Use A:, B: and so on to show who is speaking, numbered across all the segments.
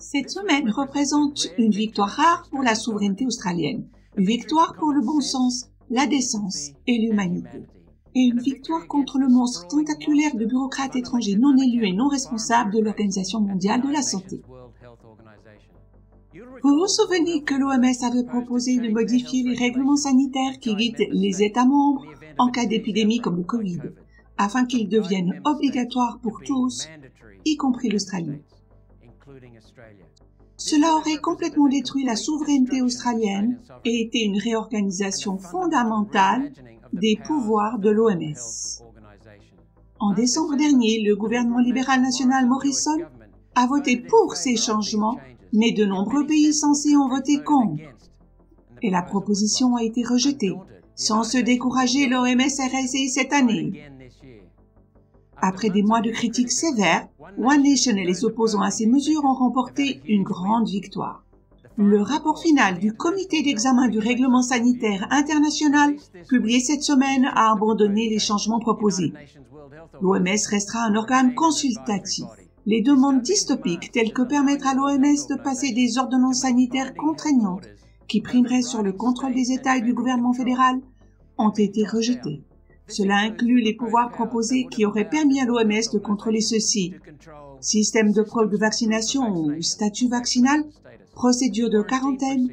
A: Cette semaine représente une victoire rare pour la souveraineté australienne, une victoire pour le bon sens, la décence et l'humanité, et une victoire contre le monstre tentaculaire de bureaucrates étrangers non élus et non responsables de l'Organisation mondiale de la santé. Vous vous souvenez que l'OMS avait proposé de modifier les règlements sanitaires qui guident les États membres en cas d'épidémie comme le Covid, afin qu'ils deviennent obligatoires pour tous, y compris l'Australie. Cela aurait complètement détruit la souveraineté australienne et été une réorganisation fondamentale des pouvoirs de l'OMS. En décembre dernier, le gouvernement libéral national Morrison a voté pour ces changements, mais de nombreux pays censés ont voté contre. Et la proposition a été rejetée. Sans se décourager, l'OMS a essayé cette année. Après des mois de critiques sévères, One Nation et les opposants à ces mesures ont remporté une grande victoire. Le rapport final du Comité d'examen du règlement sanitaire international, publié cette semaine, a abandonné les changements proposés. L'OMS restera un organe consultatif. Les demandes dystopiques, telles que permettre à l'OMS de passer des ordonnances sanitaires contraignantes qui primeraient sur le contrôle des États et du gouvernement fédéral, ont été rejetées. Cela inclut les pouvoirs proposés qui auraient permis à l'OMS de contrôler ceci: système de preuve de vaccination ou statut vaccinal, procédure de quarantaine,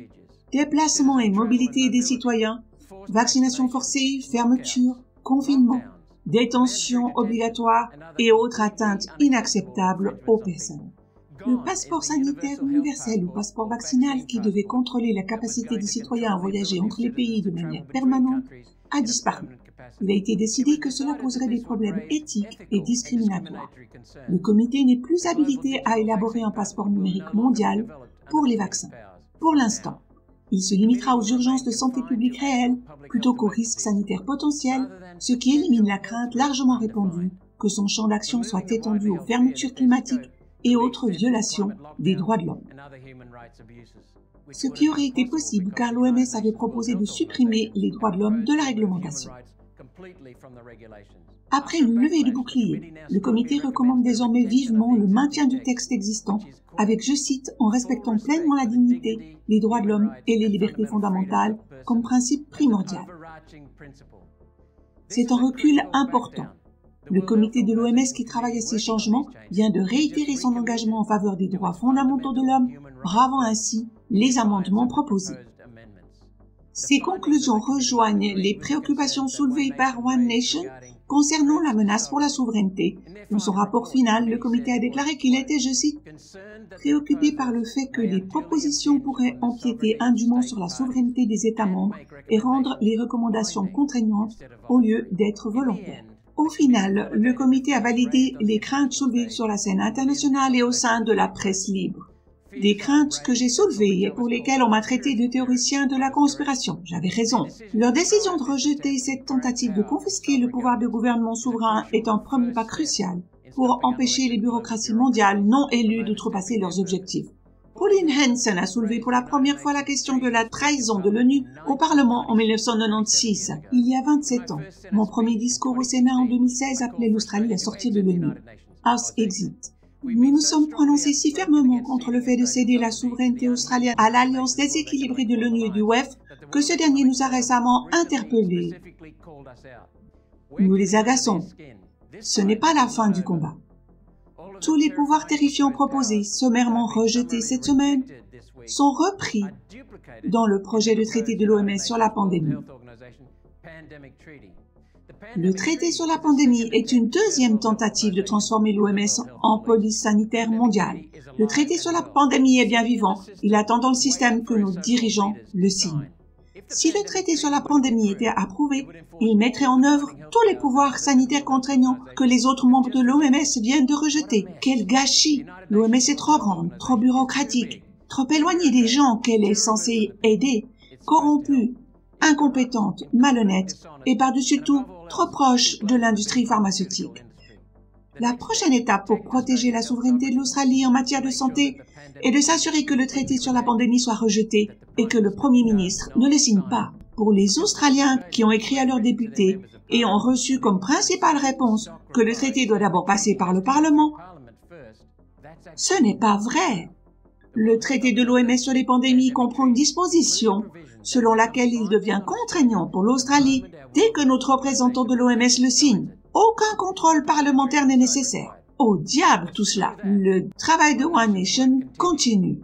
A: déplacement et mobilité des citoyens, vaccination forcée, fermeture, confinement, détention obligatoire et autres atteintes inacceptables aux personnes. Le passeport sanitaire universel ou passeport vaccinal qui devait contrôler la capacité des citoyens à voyager entre les pays de manière permanente a disparu. Il a été décidé que cela poserait des problèmes éthiques et discriminatoires. Le comité n'est plus habilité à élaborer un passeport numérique mondial pour les vaccins. Pour l'instant, il se limitera aux urgences de santé publique réelles plutôt qu'aux risques sanitaires potentiels, ce qui élimine la crainte largement répandue que son champ d'action soit étendu aux fermetures climatiques et autres violations des droits de l'homme. Ce qui aurait été possible car l'OMS avait proposé de supprimer les droits de l'homme de la réglementation. Après une levée du bouclier, le comité recommande désormais vivement le maintien du texte existant avec, je cite, « en respectant pleinement la dignité, les droits de l'homme et les libertés fondamentales comme principe primordial ». C'est un recul important. Le comité de l'OMS qui travaille à ces changements vient de réitérer son engagement en faveur des droits fondamentaux de l'homme, bravant ainsi les amendements proposés. Ces conclusions rejoignent les préoccupations soulevées par One Nation concernant la menace pour la souveraineté. Dans son rapport final, le comité a déclaré qu'il était, je cite, « préoccupé par le fait que les propositions pourraient empiéter indûment sur la souveraineté des États membres et rendre les recommandations contraignantes au lieu d'être volontaires ». Au final, le comité a validé les craintes soulevées sur la scène internationale et au sein de la presse libre. Des craintes que j'ai soulevées et pour lesquelles on m'a traité de théoricien de la conspiration. J'avais raison. Leur décision de rejeter cette tentative de confisquer le pouvoir de gouvernement souverain est un premier pas crucial pour empêcher les bureaucraties mondiales non élues d'outrepasser leurs objectifs. Pauline Hanson a soulevé pour la première fois la question de la trahison de l'ONU au Parlement en 1996, il y a 27 ans. Mon premier discours au Sénat en 2016 appelait l'Australie à sortir de l'ONU. House exit. Nous nous sommes prononcés si fermement contre le fait de céder la souveraineté australienne à l'alliance déséquilibrée de l'ONU et du WEF que ce dernier nous a récemment interpellés. Nous les agaçons. Ce n'est pas la fin du combat. Tous les pouvoirs terrifiants proposés, sommairement rejetés cette semaine, sont repris dans le projet de traité de l'OMS sur la pandémie. Le traité sur la pandémie est une deuxième tentative de transformer l'OMS en police sanitaire mondiale. Le traité sur la pandémie est bien vivant, il attend dans le système que nos dirigeants le signent. Si le traité sur la pandémie était approuvé, il mettrait en œuvre tous les pouvoirs sanitaires contraignants que les autres membres de l'OMS viennent de rejeter. Quel gâchis! L'OMS est trop grande, trop bureaucratique, trop éloignée des gens qu'elle est censée aider, corrompue, incompétente, malhonnête et par-dessus tout, trop proche de l'industrie pharmaceutique. La prochaine étape pour protéger la souveraineté de l'Australie en matière de santé est de s'assurer que le traité sur la pandémie soit rejeté et que le Premier ministre ne le signe pas. Pour les Australiens qui ont écrit à leurs députés et ont reçu comme principale réponse que le traité doit d'abord passer par le Parlement, ce n'est pas vrai. Le traité de l'OMS sur les pandémies comprend une disposition selon laquelle il devient contraignant pour l'Australie dès que notre représentant de l'OMS le signe. Aucun contrôle parlementaire n'est nécessaire. Au diable tout cela! Le travail de One Nation continue.